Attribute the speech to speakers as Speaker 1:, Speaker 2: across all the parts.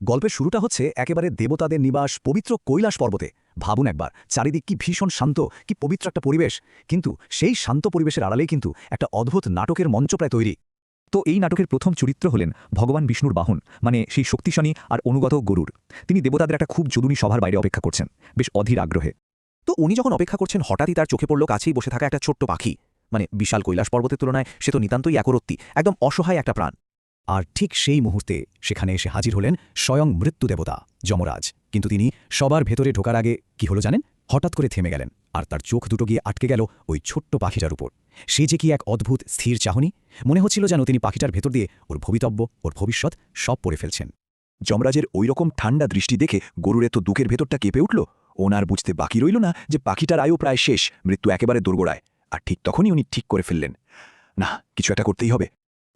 Speaker 1: গল্পের শুরুটা হচ্ছে একেবারে দেবতাদের নিবাস পবিত্র কৈলাস পর্বতে। ভাবুন একবার, চারিদিক কি ভীষণ শান্ত, কি পবিত্র একটা পরিবেশ। কিন্তু সেই শান্ত পরিবেশের আড়ালেই কিন্তু একটা অদ্ভুত নাটকের মঞ্চ প্রায় তৈরি।
Speaker 2: তো এই নাটকের প্রথম চরিত্র হলেন ভগবান বিষ্ণুর বাহন, মানে সেই শক্তিশালী আর অনুগত গরুর। তিনি দেবতাদের একটা খুব জরুরি সভার বাইরে অপেক্ষা করছেন, বেশ অধীর আগ্রহে।
Speaker 3: তো উনি যখন অপেক্ষা করছেন, হঠাৎই তার চোখে পড়ল কাছেই বসে থাকা একটা ছোট্ট পাখি। মানে বিশাল কৈলাস পর্বতের তুলনায় সে তো নিতান্তই একরত্তি, একদম অসহায় একটা প্রাণ।
Speaker 1: আর ঠিক সেই মুহূর্তে সেখানে এসে হাজির হলেন স্বয়ং মৃত্যু দেবতা যমরাজ। কিন্তু তিনি সবার ভেতরে ঢোকার আগে কি হলো জানেন? হঠাৎ করে থেমে গেলেন, আর তার চোখ দুটো গিয়ে আটকে গেল ওই ছোট্ট পাখিটার উপর। সে যে কি এক অদ্ভুত স্থির চাহনি! মনে হচ্ছিল যেন তিনি পাখিটার ভেতর দিয়ে ওর ভবিতব্য, ওর ভবিষ্যৎ সব পড়ে ফেলছেন।
Speaker 4: যমরাজের ওইরকম ঠান্ডা দৃষ্টি দেখে গরুর এত দুঃখের ভেতরটা কেঁপে উঠল। ওনার বুঝতে বাকি রইল না যে পাখিটার আয়ু প্রায় শেষ, মৃত্যু একেবারে দোরগোড়ায়। আর ঠিক তখনই উনি ঠিক করে ফেললেন, না, কিছু একটা করতেই হবে।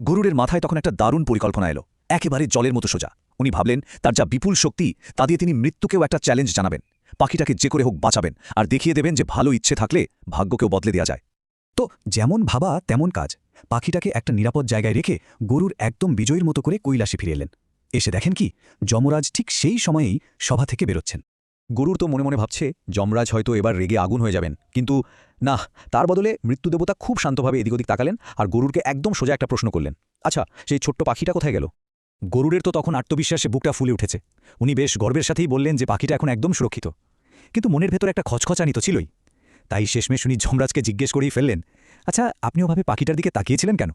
Speaker 1: গরুরের মাথায় তখন একটা দারুণ পরিকল্পনা এলো, একেবারে জলের মতো সোজা। উনি ভাবলেন তার যা বিপুল শক্তি, তা দিয়ে তিনি মৃত্যুকেও একটা চ্যালেঞ্জ জানাবেন। পাখিটাকে যে করে হোক বাঁচাবেন, আর দেখিয়ে দেবেন যে ভালো ইচ্ছে থাকলে ভাগ্যকেও বদলে দেওয়া যায়। তো যেমন ভাবা তেমন কাজ। পাখিটাকে একটা নিরাপদ জায়গায় রেখে গরুর একদম বিজয়ীর মতো করে কৈলাসে ফিরে এলেন। এসে দেখেন কি, যমরাজ ঠিক সেই সময়েই সভা থেকে বেরোচ্ছেন।
Speaker 2: গরুর তো মনে মনে ভাবছে যমরাজ হয়তো এবার রেগে আগুন হয়ে যাবেন, কিন্তু না, তার বদলে মৃত্যুদেবতা খুব শান্তভাবে এদিক ওদিক তাকালেন আর গরুরকে একদম সোজা একটা প্রশ্ন করলেন। আচ্ছা, সেই ছোট্ট পাখিটা কোথায় গেল?
Speaker 1: গরুরের তো তখন আত্মবিশ্বাসে বুকটা ফুলে উঠেছে। উনি বেশ গর্বের সাথেই বললেন যে পাখিটা এখন একদম সুরক্ষিত। কিন্তু মনের ভেতর একটা খচখচানি তো ছিলই। তাই শেষমেশ উনি যমরাজকে জিজ্ঞেস করেই ফেললেন, আচ্ছা, আপনি ওভাবে পাখিটার দিকে তাকিয়েছিলেন কেন?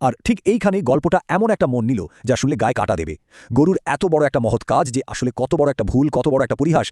Speaker 1: আর ঠিক এইখানে গল্পটা এমন একটা মন নিল যা শুনলে গায়ে কাটা দেবে। গরুর এত বড় একটা মহৎ কাজ যে আসলে কত বড় একটা ভুল, কত বড় একটা পরিহাস,